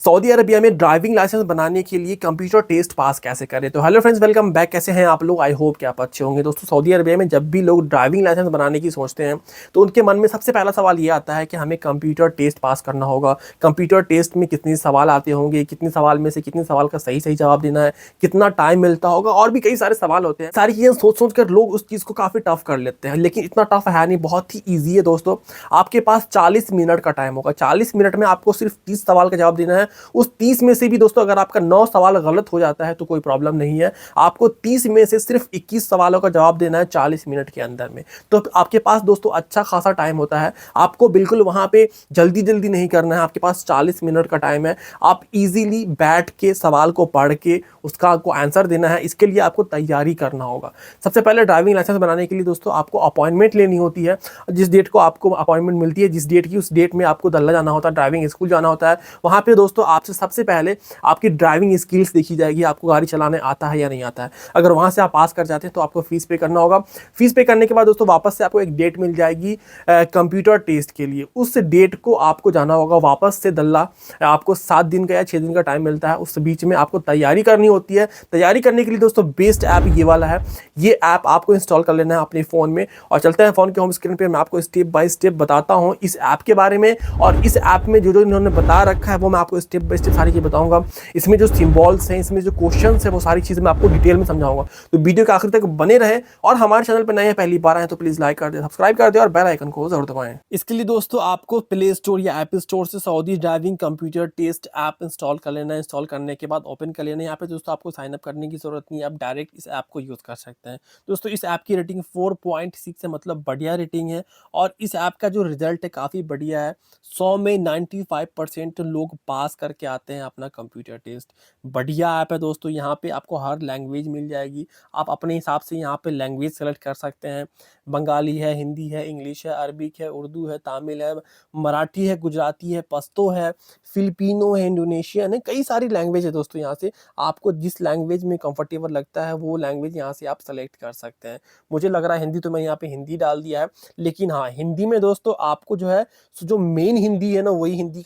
Saudi Arabia में driving licence बनाने के लिए कंप्यूटर टेस्ट पास कैसे करें। तो हेलो फ्रेंड्स, वेलकम बैक। कैसे हैं आप लोग? आई होप कि आप अच्छे होंगे। दोस्तों, सऊदी अरबिया में जब भी लोग ड्राइविंग लाइसेंस बनाने की सोचते हैं तो उनके मन में सबसे पहला सवाल ये आता है कि हमें कंप्यूटर टेस्ट पास करना होगा। कंप्यूटर टेस्ट में कितने सवाल आते होंगे, कितने सवाल में से कितने सवाल का सही सही जवाब देना है, कितना टाइम मिलता होगा, और भी कई सारे सवाल होते हैं। सारी चीज़ें सोच सोच कर लोग उस चीज़ को काफ़ी टफ कर लेते हैं, लेकिन इतना टफ है नहीं, बहुत ही ईजी है। दोस्तों, आपके पास 40 मिनट का टाइम होगा। 40 मिनट में आपको सिर्फ 30 सवाल का जवाब देना है। उस 30 में से भी दोस्तों अगर आपका 9 सवाल गलत हो जाता है तो कोई प्रॉब्लम नहीं है। आपको 30 में से सिर्फ 21 सवालों का जवाब देना है 40 मिनट के अंदर में। तो आपके पास दोस्तों अच्छा खासा टाइम होता है। आपको बिल्कुल वहां पे जल्दी जल्दी नहीं करना है। आपके पास 40 मिनट का टाइम है। आप इजीली बैठ के सवाल को पढ़ के उसका आपको आंसर देना है। इसके लिए आपको तैयारी करना होगा। सबसे पहले ड्राइविंग लाइसेंस बनाने के लिए दोस्तों आपको अपॉइंटमेंट लेनी होती है। जिस डेट को आपको अपॉइंटमेंट मिलती है, जिस डेट की, उस डेट में आपको दल्ला जाना होता है, ड्राइविंग स्कूल जाना होता है। वहाँ पे दोस्तों आपसे सबसे पहले आपकी ड्राइविंग स्किल्स देखी जाएगी, आपको गाड़ी चलाने आता है या नहीं आता है। अगर वहाँ से आप पास कर जाते हैं तो आपको फीस पे करना होगा। फीस पे करने के बाद दोस्तों वापस से आपको एक डेट मिल जाएगी कंप्यूटर टेस्ट के लिए। उस डेट को आपको जाना होगा वापस से दल्ला। आपको 7 दिन का या 6 दिन का टाइम मिलता है। उस बीच में आपको तैयारी करनी होती है। तैयारी करने के लिए दोस्तों बेस्ट ऐप ये वाला है। ये ऐप आपको इंस्टॉल कर लेना है अपने फ़ोन में। और चलते हैं फ़ोन के होम स्क्रीन पे, मैं आपको स्टेप बाय स्टेप बताता हूँ इस ऐप के बारे में। और इस ऐप में जो जो इन्होंने बता रखा है वो मैं आपको स्टेप बाय स्टेप सारी चीज़ बताऊंगा। इसमें जो सिंबल्स हैं, इसमें जो क्वेश्चंस हैं, वो सारी चीज़ें मैं आपको डिटेल में समझाऊंगा। तो वीडियो के आखिर तक बने रहे। और हमारे चैनल पर नए हैं, पहली बार आए तो प्लीज़ लाइक कर दे, सब्सक्राइब कर दे और बेल आइकन को जरूर दबाएं। इसके लिए दोस्तों आपको प्ले स्टोर या ऐप स्टोर से Saudi driving computer test app install कर लेना है। इंस्टॉल करने के बाद ओपन कर लेना है। यहाँ पे दोस्तों आपको साइन अप करने की जरूरत नहीं है, आप डायरेक्ट इस ऐप को यूज़ कर सकते हैं। दोस्तों, इस ऐप की रेटिंग 4.6 है, मतलब बढ़िया रेटिंग है। और इस ऐप का जो रिजल्ट है काफ़ी बढ़िया है। 100 में 95% लोग पास करके आते हैं अपना कंप्यूटर टेस्ट। बढ़िया ऐप है दोस्तों। यहाँ पे आपको हर लैंग्वेज मिल जाएगी। आप अपने हिसाब से यहाँ पे लैंग्वेज सेलेक्ट कर सकते हैं। बंगाली है, हिंदी है, इंग्लिश है, अरबिक है, उर्दू है, तमिल है, मराठी है, गुजराती है, पश्तो है, फिलिपिनो है, इंडोनेशियन है। कई सारी लैंग्वेज है दोस्तों। यहाँ से आपको जिस लैंग्वेज में कंफर्टेबल लगता है वो लैंग्वेज यहाँ से आप सेलेक्ट कर सकते हैं। मुझे लग रहा है हिंदी, तो मैं यहाँ पे हिंदी डाल दिया है। लेकिन हाँ, हिंदी में दोस्तों आपको जो है, जो मेन हिंदी है ना, वही हिंदी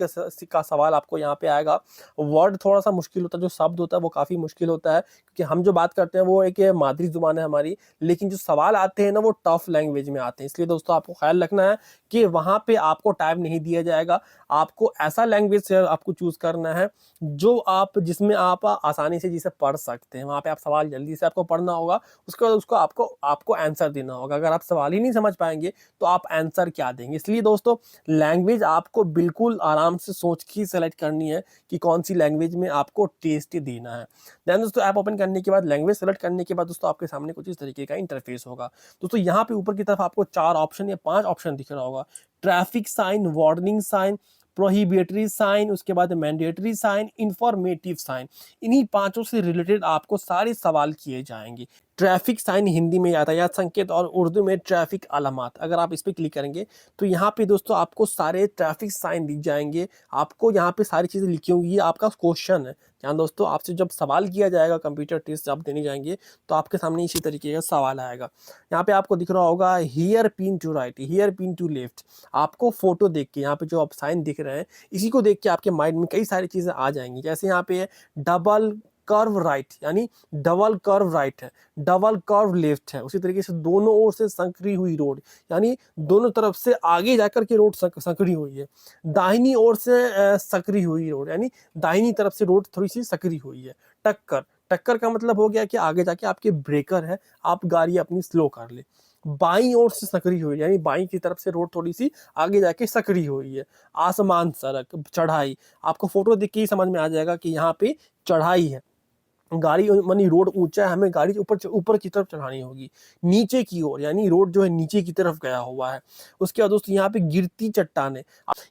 का सवाल आपको यहाँ पे आएगा। वर्ड थोड़ा सा मुश्किल होता है, जो शब्द होता है वो काफ़ी मुश्किल होता है, क्योंकि हम जो बात करते हैं वो एक मादरी जुबान है हमारी। लेकिन जो सवाल आते हैं ना, वो टफ लैंग्वेज में आते हैं। इसलिए दोस्तों आपको ख्याल रखना है कि वहाँ पे आपको टाइम नहीं दिया जाएगा। आपको ऐसा लैंग्वेज आपको चूज करना है जो आप, जिसमें आप आसानी से जिसे पढ़ सकते हैं। वहाँ पे आप सवाल जल्दी से आपको पढ़ना होगा, उसके बाद उसको आपको आपको आंसर देना होगा। अगर आप सवाल ही नहीं समझ पाएंगे तो आप आंसर क्या देंगे? इसलिए दोस्तों लैंग्वेज आपको बिल्कुल आराम से सोच के सेलेक्ट करनी है कि कौन सी लैंग्वेज में आपको टेस्ट देना है। देन दोस्तों ऐप ओपन करने के बाद, लैंग्वेज सेलेक्ट करने के बाद दोस्तों आपके सामने कुछ इस तरीके का इंटरफेस होगा। दोस्तों यहाँ पे ऊपर की तरफ आपको 4 ऑप्शन या 5 ऑप्शन दिख रहा होगा। Traffic sign, warning sign, prohibitory sign, उसके बाद मैंडेटरी साइन, इंफॉर्मेटिव साइन। इन्हीं पांचों से रिलेटेड आपको सारे सवाल किए जाएंगे। ट्रैफिक साइन हिंदी में यातायात संकेत, और उर्दू में ट्रैफिक अलामत। अगर आप इस पर क्लिक करेंगे तो यहाँ पे दोस्तों आपको सारे ट्रैफिक साइन दिख जाएंगे। आपको यहाँ पे सारी चीज़ें लिखी होंगी। ये आपका क्वेश्चन है। यहाँ दोस्तों आपसे जब सवाल किया जाएगा, कंप्यूटर टेस्ट जब देने जाएंगे, तो आपके सामने इसी तरीके का सवाल आएगा। यहाँ पे आपको दिख रहा होगा here pin to right, here pin to left. आपको फोटो देख के, यहाँ पे जो आप साइन दिख रहे हैं, इसी को देख के आपके माइंड में कई सारी चीज़ें आ जाएंगी। जैसे यहाँ पे डबल कर्व राइट, यानी डबल कर्व राइट है, डबल कर्व लेफ्ट है। उसी तरीके से दोनों ओर से संकरी हुई रोड, यानी दोनों तरफ से आगे जाकर के रोड संकरी हुई है। दाहिनी ओर से संकरी हुई रोड, यानी दाहिनी तरफ से रोड थोड़ी सी संकरी हुई है। टक्कर, टक्कर का मतलब हो गया कि आगे जाके आपके ब्रेकर है, आप गाड़ी अपनी स्लो कर ले। बाईं ओर से संकरी हुई, यानी बाईं की तरफ से रोड थोड़ी सी आगे जाके संकरी हुई है। आसमान, सड़क, चढ़ाई। आपको फोटो देख के ही समझ में आ जाएगा कि यहाँ पे चढ़ाई है। गाड़ी मानी रोड ऊंचा है, हमें गाड़ी ऊपर ऊपर की तरफ चढ़ानी होगी। नीचे की ओर, यानी रोड जो है नीचे की तरफ गया हुआ है। उसके बाद दोस्तों यहाँ पे गिरती चट्टान है,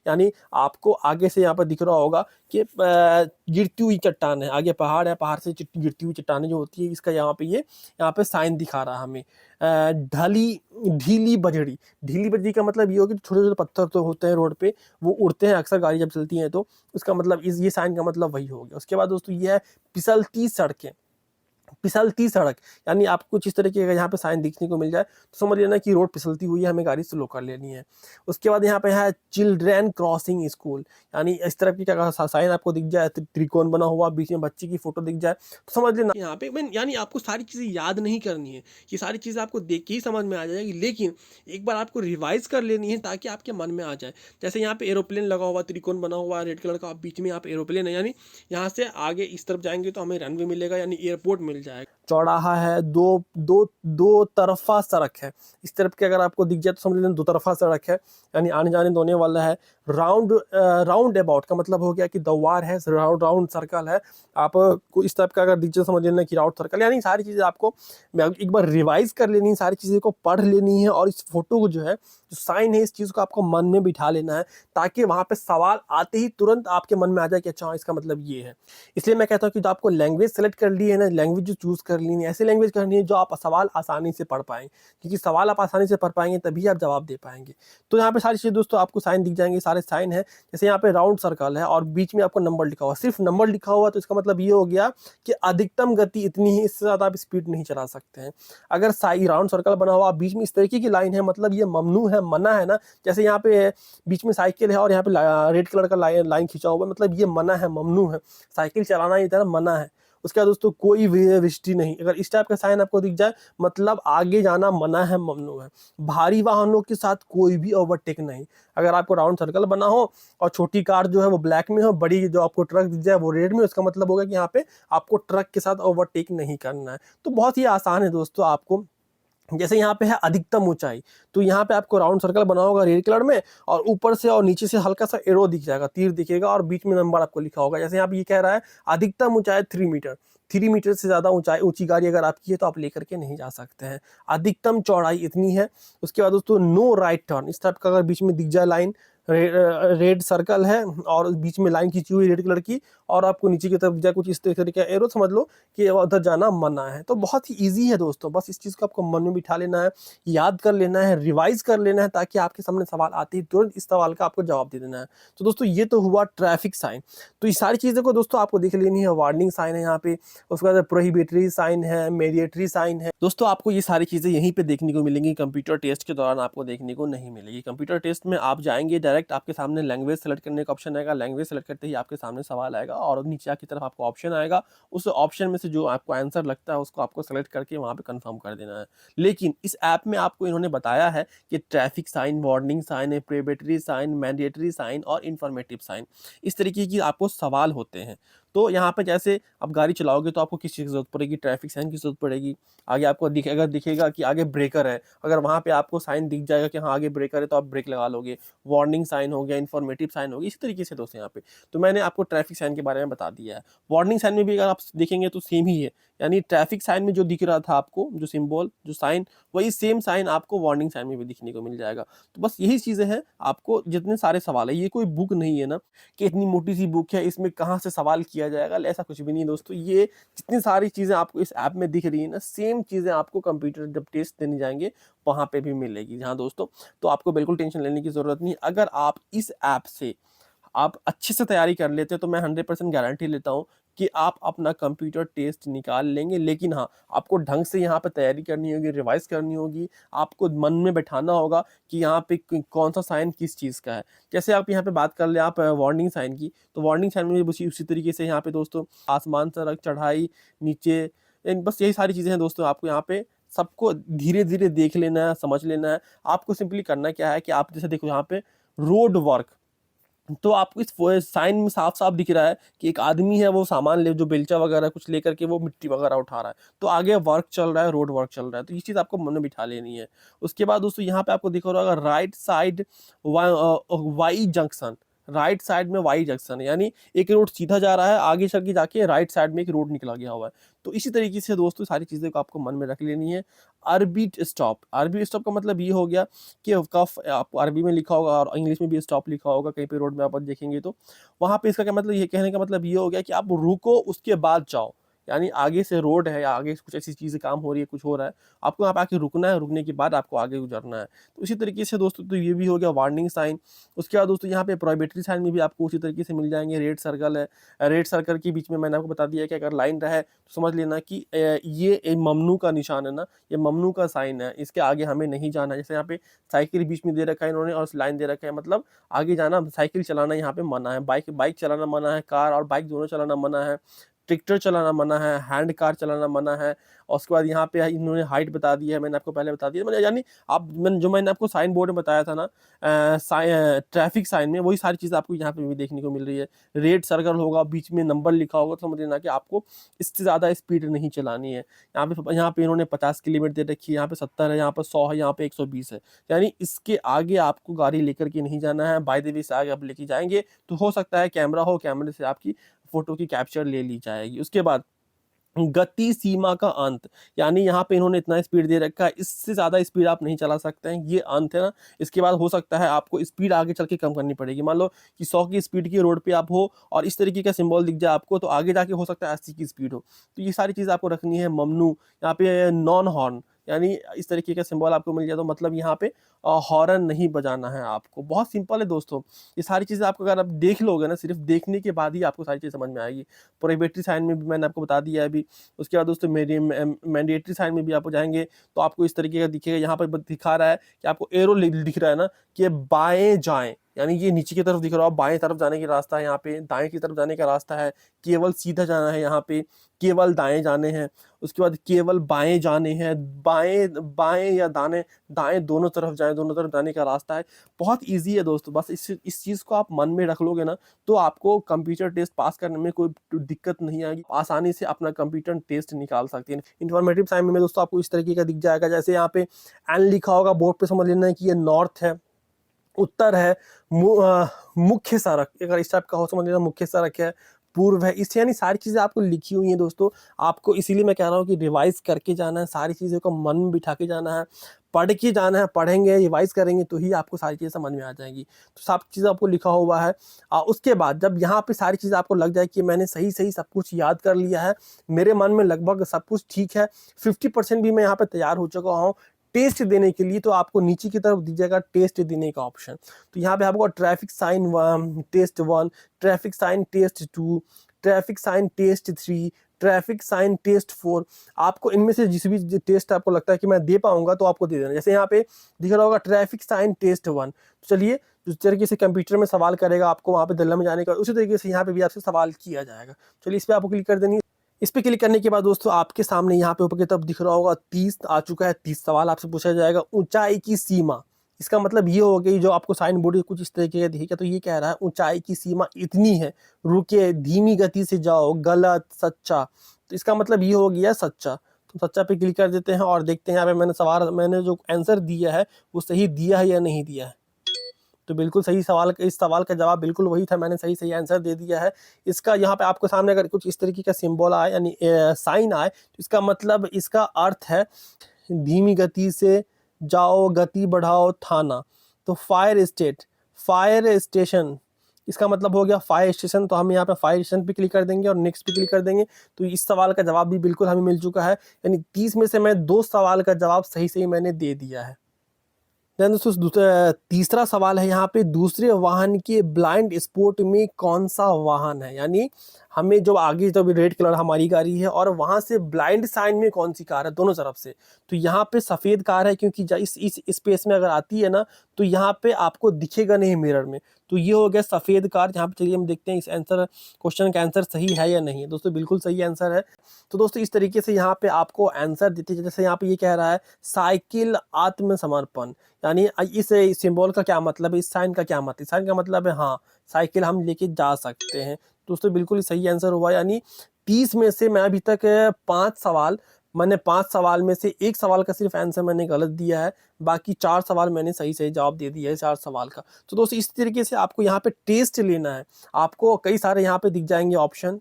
यानी आपको आगे से यहाँ पर दिख रहा होगा कि गिरती हुई चट्टान है। आगे पहाड़ है, पहाड़ से गिरती हुई चट्टानें जो होती है, इसका यहाँ पे यहाँ पे साइन दिखा रहा है हमें। ढली ढीली बजड़ी, ढीली बजड़ी का मतलब ये हो कि छोटे छोटे पत्थर तो होते हैं रोड पे, वो उड़ते हैं अक्सर गाड़ी जब चलती है तो। उसका मतलब ये साइन का मतलब वही हो गया। उसके बाद दोस्तों ये है फिसलती सड़कें। फिसलती सड़क, यानी आपको कुछ इस तरह की अगर यहाँ पे साइन दिखने को मिल जाए तो समझ लेना कि रोड फिसलती हुई है, हमें गाड़ी स्लो कर लेनी है। उसके बाद यहाँ पे है चिल्ड्रेन क्रॉसिंग स्कूल, यानी इस तरह की क्या साइन आपको दिख जाए, त्रिकोण बना हुआ, बीच में बच्चे की फोटो दिख जाए तो समझ लेना यहाँ पे यानी आपको सारी चीज़ें याद नहीं करनी है, ये सारी चीज़ें आपको देख के ही समझ में आ जाएगी, लेकिन एक बार आपको रिवाइज कर लेनी है ताकि आपके मन में आ जाए। जैसे यहाँ पे एरोप्लेन लगा हुआ, त्रिकोण बना हुआ है रेड कलर का, बीच में यहाँ पे एरोप्लेन है, यानी यहाँ से आगे इस तरफ जाएंगे तो हमें रनवे मिलेगा, यानी एयरपोर्ट मिल जाएगा। चौराहा है, दो दो दो तरफा सड़क है, इस तरफ के अगर आपको दिख जाए तो समझ लेना दो तरफा सड़क है, यानी आने जाने दोने वाला है। राउंड अबाउट का मतलब हो गया कि द्वार है, राउंड सर्कल है, आपको इस टाइप का अगर दिख जाए समझ लेना कि राउंड सर्कल, यानी सारी चीज़ें आपको एक बार रिवाइज कर लेनी है, सारी चीज़ें को पढ़ लेनी है, और इस फोटो को जो है, जो साइन है, इस चीज़ को आपको मन में बिठा लेना है, ताकि वहाँ पे सवाल आते ही तुरंत आपके मन में आ जाए कि अच्छा इसका मतलब ये है। इसलिए मैं कहता हूँ कि जो आपको लैंग्वेज सेलेक्ट कर ली है ना, लैंग्वेज जो चूज़ कर ली है, ऐसी लैंग्वेज करनी है जो आप सवाल आसानी से पढ़ पाएँ, क्योंकि सवाल आप आसानी से पढ़ पाएंगे तभी आप जवाब दे पाएंगे। तो यहाँ पे सारी चीज़ें दोस्तों आपको साइन दिख जाएंगे, सारे साइन है। जैसे यहाँ पे राउंड सर्कल है और बीच में आपको नंबर लिखा हुआ, सिर्फ नंबर लिखा हुआ, तो इसका मतलब ये हो गया कि अधिकतम गति इतनी ही, इससे ज़्यादा आप स्पीड नहीं चला सकते हैं। अगर साई राउंड सर्कल बना हुआ, बीच में इस तरीके की लाइन है, मतलब ये ममनू है, मना है ना। जैसे यहाँ पे बीच में साइकिल है और यहाँ पे रेड कलर का लाइन खींचा हुआ, मतलब ये मना है, ममनू है, साइकिल चलाना ये तरह मना है। उसके बाद दोस्तों कोई वृष्टि नहीं, अगर इस टाइप का साइन आपको दिख जाए मतलब आगे जाना मना है, ममनू है। भारी वाहनों के साथ कोई भी ओवरटेक नहीं, अगर आपको राउंड सर्कल बना हो और छोटी कार जो है वो ब्लैक में हो, बड़ी जो आपको ट्रक दिख जाए वो रेड में, उसका मतलब होगा कि यहाँ पे आपको ट्रक के साथ ओवरटेक नहीं करना है। तो बहुत ही आसान है दोस्तों आपको। जैसे यहाँ पे है अधिकतम ऊंचाई, तो यहाँ पे आपको राउंड सर्कल बना होगा रेड कलर में, और ऊपर से और नीचे से हल्का सा एरो दिख जाएगा, तीर दिखेगा, और बीच में नंबर आपको लिखा होगा। जैसे यहाँ पे ये कह रहा है अधिकतम ऊंचाई 3 मीटर, 3 मीटर से ज़्यादा ऊंची गाड़ी अगर आपकी है तो आप लेकर के नहीं जा सकते हैं। अधिकतम चौड़ाई इतनी है। उसके बाद दोस्तों नो राइट टर्न, इस टाइप का अगर बीच में दिख जाए लाइन, रेड सर्कल है और बीच में लाइन खींची हुई रेड कलर की, और आपको नीचे की तरफ जाए कुछ इस तरीके का एरो, समझ लो कि उधर जाना मना है। तो बहुत ही इजी है दोस्तों, बस इस चीज़ को आपको मन में बिठा लेना है, याद कर लेना है, रिवाइज कर लेना है, ताकि आपके सामने सवाल आते ही तुरंत इस सवाल का आपको जवाब दे देना है। तो दोस्तों ये तो हुआ ट्रैफिक साइन। तो इस सारी चीज़ों को दोस्तों आपको देख लेनी है। वार्निंग साइन है यहाँ पे, उसके बाद प्रोहिबिटरी साइन है, मेडिएटरी साइन है। दोस्तों आपको ये सारी चीज़ें यहीं पे देखने को मिलेंगी, कंप्यूटर टेस्ट के दौरान आपको देखने को नहीं मिलेगी। कंप्यूटर टेस्ट में आप जाएंगे डायरेक्ट, आपके सामने लैंग्वेज सेलेक्ट करने का ऑप्शन आएगा, लैंग्वेज सेलेक्ट करते ही आपके सामने सवाल आएगा, और नीचे की तरफ आपको ऑप्शन आएगा, उस ऑप्शन में से जो आपको आंसर लगता है उसको आपको सेलेक्ट करके वहाँ पे कंफर्म कर देना है। लेकिन इस ऐप में आपको इन्होंने बताया है कि traffic sign, warning sign, prohibitory sign, mandatory sign और इन्फॉर्मेटिव साइन, इस तरीके की आपको सवाल होते हैं। तो यहाँ पे जैसे आप गाड़ी चलाओगे तो आपको किस चीज़ की जरूरत पड़ेगी, ट्रैफिक साइन की जरूरत पड़ेगी। आगे आपको दिखेगा कि आगे ब्रेकर है, अगर वहाँ पे आपको साइन दिख जाएगा कि हाँ आगे ब्रेकर है तो आप ब्रेक लगा लोगे। वार्निंग साइन हो गया, इन्फॉर्मेटिव साइन हो गया, इसी तरीके से दोस्तों यहाँ पे तो मैंने आपको ट्रैफिक साइन के बारे में बता दिया है। वार्निंग साइन में भी अगर आप देखेंगे तो सेम ही है, यानी ट्रैफिक साइन में जो दिख रहा था आपको, जो सिंबल, जो साइन, वही सेम साइन आपको वार्निंग साइन में भी दिखने को मिल जाएगा। तो बस यही चीज़ें हैं। आपको जितने सारे सवाल है, ये कोई बुक नहीं है ना कि इतनी मोटी सी बुक है इसमें कहाँ से सवाल किया जाएगा, ऐसा कुछ भी नहीं दोस्तों। ये जितनी सारी चीज़ें आपको इस ऐप में दिख रही है ना, सेम चीज़ें आपको कंप्यूटर जब टेस्ट देने जाएंगे वहाँ पे भी मिलेगी। हाँ दोस्तों, तो आपको बिल्कुल टेंशन लेने की ज़रूरत नहीं। अगर आप इस ऐप से आप अच्छे से तैयारी कर लेते हैं तो मैं 100% गारंटी लेता हूँ कि आप अपना कंप्यूटर टेस्ट निकाल लेंगे। लेकिन हाँ, आपको ढंग से यहाँ पे तैयारी करनी होगी, रिवाइज करनी होगी, आपको मन में बैठाना होगा कि यहाँ पे कौन सा साइन किस चीज़ का है। जैसे आप यहाँ पे बात कर ले आप वार्निंग साइन की, तो वार्निंग साइन में भी उसी तरीके से यहाँ पे दोस्तों आसमान, सड़क, चढ़ाई, नीचे, बस यही सारी चीज़ें हैं दोस्तों। आपको यहाँ पे सबको धीरे धीरे देख लेना है, समझ लेना है। आपको सिंपली करना क्या है कि आप जैसे देखो यहाँ पे रोड वर्क, तो आपको इस साइन में साफ साफ दिख रहा है कि एक आदमी है, वो सामान ले, जो बेलचा वगैरह कुछ लेकर के वो मिट्टी वगैरह उठा रहा है, तो आगे वर्क चल रहा है, रोड वर्क चल रहा है। तो ये चीज़ आपको मन में बिठा लेनी है। उसके बाद दोस्तों यहाँ पे आपको दिख रहा होगा right side Y junction, right side में वाई जंक्शन है, यानी एक रोड सीधा जा रहा है, आगे चल के जाके राइट साइड में एक रोड निकला गया हुआ है। तो इसी तरीके से दोस्तों सारी चीज़ें को आपको मन में रख लेनी है। अरबी स्टॉप, अरबी स्टॉप का मतलब ये हो गया कि कफ आपको अरबी में लिखा होगा और इंग्लिश में भी स्टॉप लिखा होगा, कहीं पे रोड में आप देखेंगे तो वहाँ पे इसका क्या मतलब, ये कहने का मतलब ये हो गया कि आप रुको उसके बाद जाओ, यानी आगे से रोड है या आगे कुछ ऐसी चीज़ें काम हो रही है, कुछ हो रहा है, आपको यहाँ पे आके रुकना है, रुकने के बाद आपको आगे गुजरना है। तो इसी तरीके से दोस्तों तो ये भी हो गया वार्निंग साइन। उसके बाद दोस्तों यहाँ पे प्रोहिबिटरी साइन में भी आपको उसी तरीके से मिल जाएंगे। रेड सर्कल है, रेड सर्कल के बीच में मैंने आपको बता दिया कि अगर लाइन रहे तो समझ लेना कि ये एक ममनू का निशान है ना, ये ममनू का साइन है, इसके आगे हमें नहीं जाना है। जैसे यहाँ पे साइकिल बीच में दे रखा है इन्होंने और लाइन दे रखा है, मतलब आगे जाना, साइकिल चलाना यहाँ पे मना है, बाइक बाइक चलाना मना है, कार और बाइक दोनों चलाना मना है, ट्रैक्टर चलाना मना है, हैंड कार चलाना मना है। और उसके बाद यहाँ पे इन्होंने हाइट बता दी है, मैंने आपको पहले बता दिया, मतलब यानी आप मैंने आपको साइन बोर्ड में बताया था ना, ट्रैफिक साइन में, वही सारी चीज़ आपको यहाँ पे भी देखने को मिल रही है। रेड सर्कल होगा, बीच में नंबर लिखा होगा, तो समझ लेना कि आपको इससे ज़्यादा स्पीड नहीं चलानी है। यहाँ पे इन्होंने 50 की लिमिट दे रखी है, यहाँ पे 70 है, यहाँ पे 100 है, यहाँ पे 120 है, यानी इसके आगे आपको गाड़ी लेकर के नहीं जाना है। बाय द वे से आगे आप लेके जाएंगे तो हो सकता है कैमरा हो, कैमरे से आपकी फोटो की कैप्चर ले ली जाएगी। उसके बाद गति सीमा का अंत, यानी यहाँ पे इन्होंने इतना स्पीड दे रखा है, इससे ज़्यादा स्पीड आप नहीं चला सकते हैं, ये अंत है ना। इसके बाद हो सकता है आपको स्पीड आगे चल के कम करनी पड़ेगी। मान लो कि 100 की स्पीड की रोड पे आप हो और इस तरीके का सिंबल दिख जाए आपको, तो आगे जाके हो सकता है 80 की स्पीड हो। तो ये सारी चीज़ आपको रखनी है। ममनू, यहाँ पे नॉन हॉर्न, यानी इस तरीके का सिंबल आपको मिल जाए तो मतलब यहाँ पे हॉर्न नहीं बजाना है आपको। बहुत सिंपल है दोस्तों, ये सारी चीज़ें आपको अगर आप देख लोगे ना, सिर्फ देखने के बाद ही आपको सारी चीज़ समझ में आएगी। प्रोहिबिटरी साइन में भी मैंने आपको बता दिया है अभी। उसके बाद दोस्तों मेरी मैंडेटरी साइन में भी आप जाएंगे तो आपको इस तरीके का दिखेगा। यहाँ पर दिखा रहा है कि आपको एरो दिख रहा है ना, कि बाएं जाएं, यानी ये नीचे की तरफ दिख रहा है, बाएं तरफ जाने की रास्ता है, यहाँ पे दाएं की तरफ जाने का रास्ता है, केवल सीधा जाना है, यहाँ पे केवल दाएं जाने हैं। उसके बाद केवल बाएं जाने हैं, बाएं बाएं या दाएं दाएं दोनों तरफ जाएं, दोनों तरफ जाने का रास्ता है। बहुत इजी है दोस्तों, बस इस चीज़ को आप मन में रख लोगे ना, तो आपको कंप्यूटर टेस्ट पास करने में कोई दिक्कत नहीं आएगी, आसानी से अपना कंप्यूटर टेस्ट निकाल सकते हैं। इन्फॉर्मेटिव साइन में दोस्तों आपको इस तरीके का दिख जाएगा, जैसे यहाँ पे एन लिखा होगा बोर्ड पे, समझ लेना है कि ये नॉर्थ है, उत्तर है, मुख्य सड़क, अगर इस टाइप का हो समझ लेना मुख्य सड़क है, पूर्व है, इस यानी सारी चीज़ें आपको लिखी हुई हैं दोस्तों। आपको इसीलिए मैं कह रहा हूँ कि रिवाइज करके जाना है, सारी चीज़ों को मन में बिठा के जाना है, पढ़ के जाना है। पढ़ेंगे, रिवाइज करेंगे तो ही आपको सारी चीज़ें समझ में आ जाएंगी। तो सब चीज़ आपको लिखा हुआ है। उसके बाद जब यहाँ पे सारी चीज़ आपको लग जाए कि मैंने सही सही सब कुछ याद कर लिया है, मेरे मन में लगभग सब कुछ ठीक है, 50% भी मैं यहाँ पे तैयार हो चुका हूँ टेस्ट देने के लिए, तो आपको नीचे की तरफ दीजिएगा टेस्ट देने का ऑप्शन। तो यहाँ पे आपको traffic sign test 1, traffic sign test 2, traffic sign test 3, traffic sign test 4, आपको इनमें से जिस भी टेस्ट आपको लगता है कि मैं दे पाऊंगा तो आपको दे देना। जैसे यहाँ पे दिख रहा होगा ट्रैफिक साइन टेस्ट 1, तो चलिए जिस तरीके से कंप्यूटर में सवाल करेगा आपको वहाँ पे दिल्ली में जाने का, उसी तरीके से यहाँ पे भी आपसे सवाल किया जाएगा। चलिए इस पर आपको क्लिक कर देनी। इस पे क्लिक करने के बाद दोस्तों आपके सामने यहाँ पे ऊपर की तरफ दिख रहा होगा 30 आ चुका है। 30 सवाल आपसे पूछा जाएगा। ऊंचाई की सीमा, इसका मतलब ये हो गई, जो आपको साइन बोर्ड कुछ इस तरीके का दिखेगा, तो ये कह रहा है ऊंचाई की सीमा इतनी है, रुके, धीमी गति से जाओ, गलत, सच्चा। तो इसका मतलब ये हो गया सच्चा। तो सच्चा पे क्लिक कर देते हैं और देखते हैं यहाँ पे मैंने जो आंसर दिया है वो सही दिया है या नहीं दिया है। तो बिल्कुल सही सवाल, इस सवाल का जवाब बिल्कुल वही था, मैंने सही सही आंसर दे दिया है। इसका यहाँ पे आपको सामने अगर कुछ इस तरीके का सिंबल आए, यानी साइन आए, तो इसका मतलब, इसका अर्थ है धीमी गति से जाओ, गति बढ़ाओ, थाना। तो फायर स्टेशन, इसका मतलब हो गया फायर स्टेशन। तो हम यहाँ पे फायर स्टेशन पे क्लिक कर देंगे और नेक्स्ट पे क्लिक कर देंगे। तो इस सवाल का जवाब भी बिल्कुल हमें मिल चुका है, यानी 30 में से मैं 2 सवाल का जवाब सही सही मैंने दे दिया है। दोस्तों तीसरा सवाल है यहाँ पे, दूसरे वाहन के ब्लाइंड स्पॉट में कौन सा वाहन है, यानी हमें जो आगे तो रेड कलर हमारी गाड़ी है और वहां से ब्लाइंड साइन में कौन सी कार है, दोनों तरफ से। तो यहाँ पे सफेद कार है, क्योंकि इस स्पेस में अगर आती है ना तो यहाँ पे आपको दिखेगा नहीं मिरर में, तो ये हो गया सफेद कार। यहाँ पे चलिए हम देखते हैं इस आंसर, क्वेश्चन का आंसर सही है या नहीं। दोस्तों बिल्कुल सही आंसर है। तो दोस्तों इस तरीके से यहाँ पे आपको आंसर देते, जैसे यहाँ पे ये कह रहा है साइकिल आत्मसमर्पण, यानी इस सिंबल का क्या मतलब है, इस साइन का क्या मतलब है। साइन का मतलब है हाँ, साइकिल हम लेके जा सकते हैं। दोस्तों बिल्कुल सही आंसर हुआ, यानी 30 में से मैं अभी तक 5 सवाल, मैंने 5 सवाल में से 1 सवाल का सिर्फ आंसर मैंने गलत दिया है, बाकी 4 सवाल मैंने सही सही जवाब दे दिया है 4 सवाल का। तो दोस्तों इस तरीके से आपको यहाँ पे टेस्ट लेना है। आपको कई सारे यहाँ पे दिख जाएंगे ऑप्शन,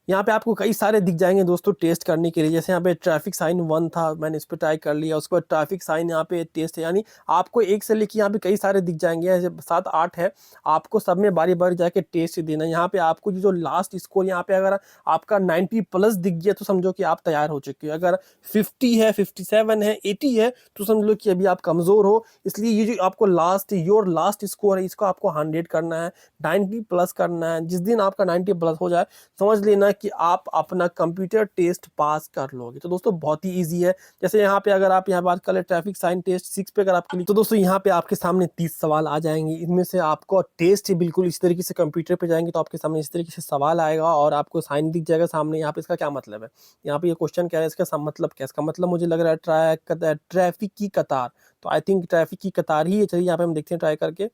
यहाँ पे आपको कई सारे दिख जाएंगे दोस्तों टेस्ट करने के लिए। जैसे यहाँ पे ट्रैफिक साइन 1 था, मैंने इस पर ट्राई कर लिया, उसके बाद ट्रैफिक साइन यहाँ पे टेस्ट है, यानी आपको एक से लेके यहाँ पे कई सारे दिख जाएंगे, ऐसे 7-8 है, आपको सब में बारी बारी जाके टेस्ट देना। यहाँ पे आपको जो लास्ट स्कोर यहाँ पे अगर आपका 90 प्लस दिख गया तो समझो कि आप तैयार हो चुके हो। अगर 50 है, 57 है, 80 है तो समझ लो कि अभी आप कमज़ोर हो। इसलिए ये जो आपको योर लास्ट स्कोर है इसको आपको 100 करना है, 90 प्लस करना है। जिस दिन आपका 90 प्लस हो जाए समझ लेना कि आप अपना कंप्यूटर टेस्ट पास कर लोगे। तो दोस्तों बहुत ही ईजी है। जैसे यहाँ पे अगर आप यहाँ बात कर ले ट्रैफिक साइन टेस्ट 6 पे अगर आप क्लिक, तो दोस्तों यहाँ पे आपके सामने 30 सवाल आ जाएंगे। इनमें से आपको टेस्ट बिल्कुल इस तरीके से कंप्यूटर पे जाएंगे तो आपके सामने इस तरीके से सवाल आएगा और आपको साइन दिख जाएगा सामने। यहाँ पे इसका क्या मतलब है, यहाँ पे ये क्वेश्चन क्या है, इसका मतलब क्या है, इसका मतलब मुझे लग रहा है ट्रैफिक की कतार। तो आई थिंक ट्रैफिक की कतार ही है। चलिए यहाँ पे हम देखते हैं ट्राई करके,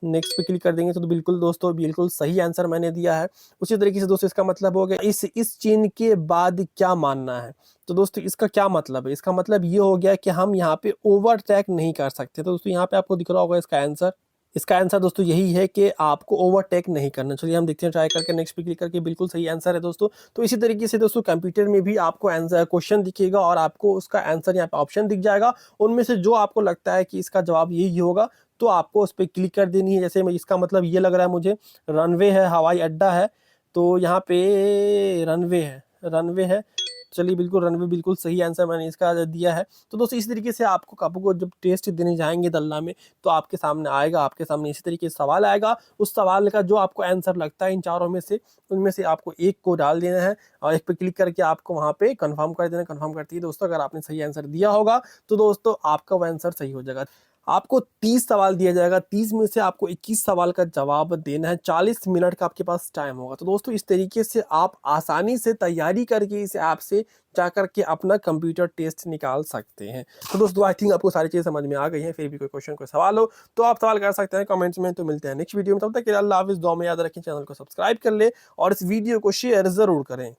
नेक्स्ट पे क्लिक कर देंगे तो बिल्कुल दोस्तों बिल्कुल सही आंसर मैंने दिया है। उसी तरीके से दोस्तों इसका मतलब हो गया इस चिन्ह के बाद क्या मानना है। तो दोस्तों इसका क्या मतलब है, इसका मतलब ये हो गया कि हम यहाँ पे ओवरटेक नहीं कर सकते। तो दोस्तों यहाँ पे आपको दिख रहा होगा इसका आंसर। इसका आंसर दोस्तों यही है कि आपको ओवरटेक नहीं करना। चलिए हम देखते हैं ट्राई करके, नेक्स्ट पे क्लिक करके, बिल्कुल सही आंसर है दोस्तों। तो इसी तरीके से दोस्तों कंप्यूटर में भी आपको आंसर क्वेश्चन दिखेगा और आपको उसका आंसर यहाँ पे ऑप्शन दिख जाएगा। उनमें से जो आपको लगता है कि इसका जवाब यही होगा तो आपको उस पर क्लिक कर देनी है। जैसे इसका मतलब ये लग रहा है मुझे रनवे है, हवाई अड्डा है, तो यहाँ पे रनवे है। चलिए बिल्कुल रनवे बिल्कुल सही आंसर मैंने इसका दिया है। तो दोस्तों इस तरीके से आपको जब टेस्ट देने जाएंगे दल्ला में तो आपके सामने आएगा, आपके सामने इसी तरीके से सवाल आएगा। उस सवाल का जो आपको आंसर लगता है इन चारों में से, उनमें से आपको एक को डाल देना है और एक पे क्लिक करके आपको वहाँ पे कंफर्म कर देना। कंफर्म करती है दोस्तों अगर आपने सही आंसर दिया होगा तो दोस्तों आपका वो आंसर सही हो जाएगा। आपको 30 सवाल दिया जाएगा, 30 में से आपको 21 सवाल का जवाब देना है। 40 मिनट का आपके पास टाइम होगा। तो दोस्तों इस तरीके से आप आसानी से तैयारी करके इस ऐप से जाकर के अपना कंप्यूटर टेस्ट निकाल सकते हैं। तो दोस्तों आई थिंक आपको सारी चीज़ें समझ में आ गई हैं। फिर भी कोई क्वेश्चन कोई सवाल हो तो आप सवाल कर सकते हैं कमेंट्स में। तो मिलते हैं नेक्स्ट वीडियो में, तब तक के लिए अल्लाह हाफिज़। दुआ में याद रखें, चैनल को सब्सक्राइब कर ले और इस वीडियो को शेयर ज़रूर करें।